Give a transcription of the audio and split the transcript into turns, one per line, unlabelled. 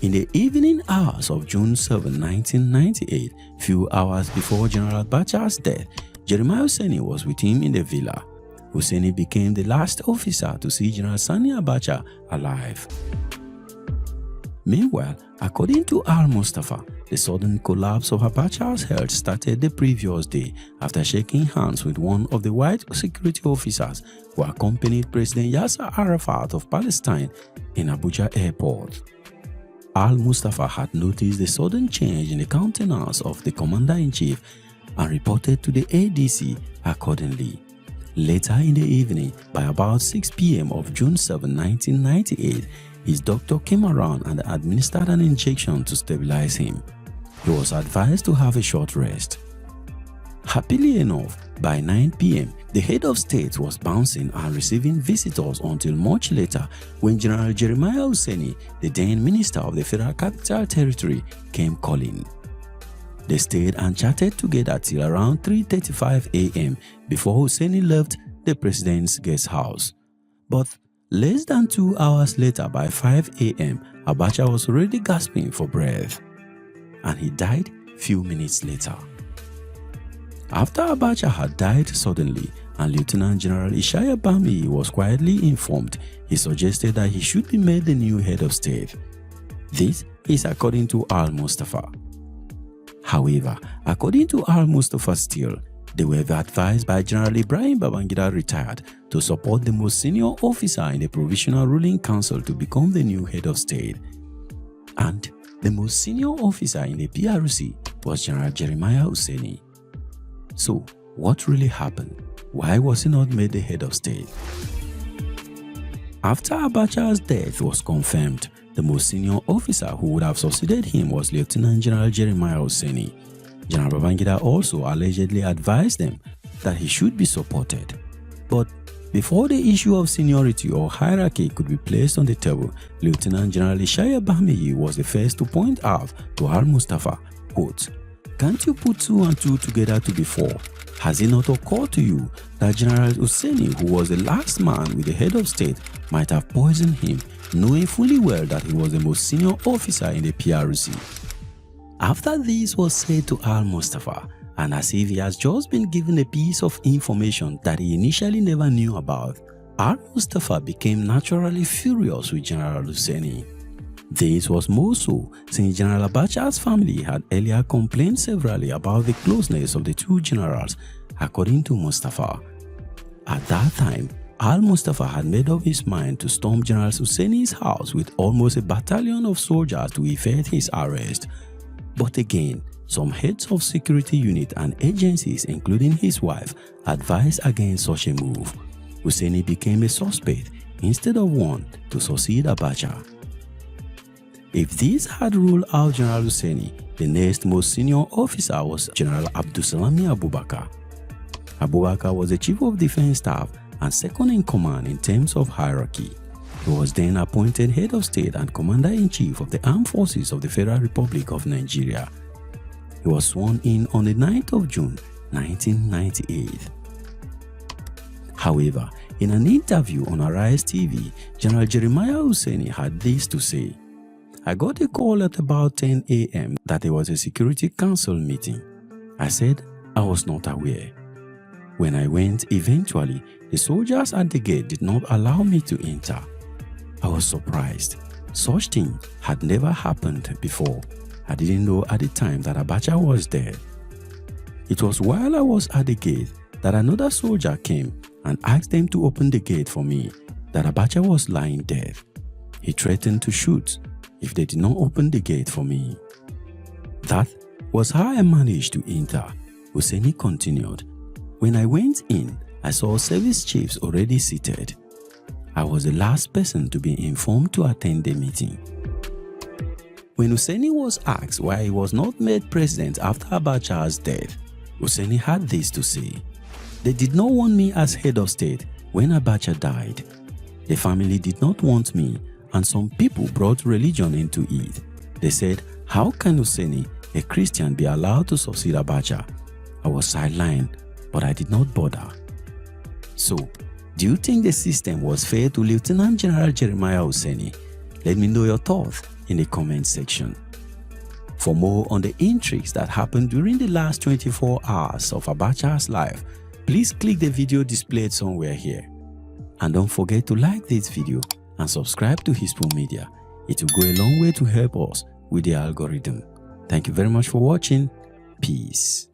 In the evening hours of June 7, 1998, few hours before General Abacha's death, Jeremiah Useni was with him in the villa. Useni became the last officer to see General Sani Abacha alive. Meanwhile, according to Al-Mustafa, the sudden collapse of Abacha's health started the previous day after shaking hands with one of the white security officers who accompanied President Yasser Arafat of Palestine in Abuja airport. Al-Mustafa had noticed the sudden change in the countenance of the commander-in-chief and reported to the ADC accordingly. Later in the evening, by about 6 p.m. of June 7, 1998, his doctor came around and administered an injection to stabilize him. He was advised to have a short rest. Happily enough, by 9 p.m., the head of state was bouncing and receiving visitors until much later when General Jeremiah Useni, the then Minister of the Federal Capital Territory, came calling. They stayed and chatted together till around 3:35 a.m. before Useni left the president's guest house. But less than 2 hours later, by 5 a.m., Abacha was already gasping for breath, and he died few minutes later. After Abacha had died suddenly and Lieutenant General Ishaya Bami was quietly informed, he suggested that he should be made the new head of state. This is according to Al-Mustafa. However, according to Al-Mustafa still, they were advised by General Ibrahim Babangida retired to support the most senior officer in the Provisional Ruling Council to become the new head of state. And the most senior officer in the PRC was General Jeremiah Useni. So, what really happened? Why was he not made the head of state? After Abacha's death was confirmed, the most senior officer who would have succeeded him was Lieutenant General Jeremiah Useni. General Babangida also allegedly advised them that he should be supported. But before the issue of seniority or hierarchy could be placed on the table, Lieutenant General Ishaya Bamiyi was the first to point out to Al-Mustafa, quote, "Can't you put 2 and 2 together to be 4? Has it not occurred to you that General Useni, who was the last man with the head of state, might have poisoned him, knowing fully well that he was the most senior officer in the PRC?" After this was said to Al-Mustafa, and as if he has just been given a piece of information that he initially never knew about, Al-Mustafa became naturally furious with General Useni. This was more so since General Abacha's family had earlier complained severally about the closeness of the two generals, according to Mustafa. At that time, Al-Mustafa had made up his mind to storm General Useni's house with almost a battalion of soldiers to effect his arrest. But again, some heads of security unit and agencies, including his wife, advised against such a move. Useni became a suspect instead of one to succeed Abacha. If this had ruled out General Useni, the next most senior officer was General Abdulsalami Abubakar. Abubakar was the Chief of Defense Staff and second in command in terms of hierarchy. He was then appointed Head of State and Commander-in-Chief of the Armed Forces of the Federal Republic of Nigeria. He was sworn in on the 9th of June, 1998. However, in an interview on Arise TV, General Jeremiah Useni had this to say: "I got a call at about 10 a.m. that there was a Security Council meeting. I said I was not aware. When I went, eventually, the soldiers at the gate did not allow me to enter. I was surprised. Such thing had never happened before. I didn't know at the time that Abacha was dead. It was while I was at the gate that another soldier came and asked them to open the gate for me, that Abacha was lying dead. He threatened to shoot if they did not open the gate for me. That was how I managed to enter." Useni continued. "When I went in, I saw service chiefs already seated. I was the last person to be informed to attend the meeting." When Useni was asked why he was not made president after Abacha's death, Useni had this to say: "They did not want me as head of state when Abacha died. The family did not want me, and some people brought religion into it. They said, how can Useni, a Christian, be allowed to succeed Abacha? I was sidelined, but I did not bother." So, do you think the system was fair to Lieutenant General Jeremiah Useni? Let me know your thoughts in the comment section. For more on the intrigues that happened during the last 24 hours of Abacha's life, please click the video displayed somewhere here. And don't forget to like this video and subscribe to Hispo Media. It will go a long way to help us with the algorithm. Thank you very much for watching. Peace.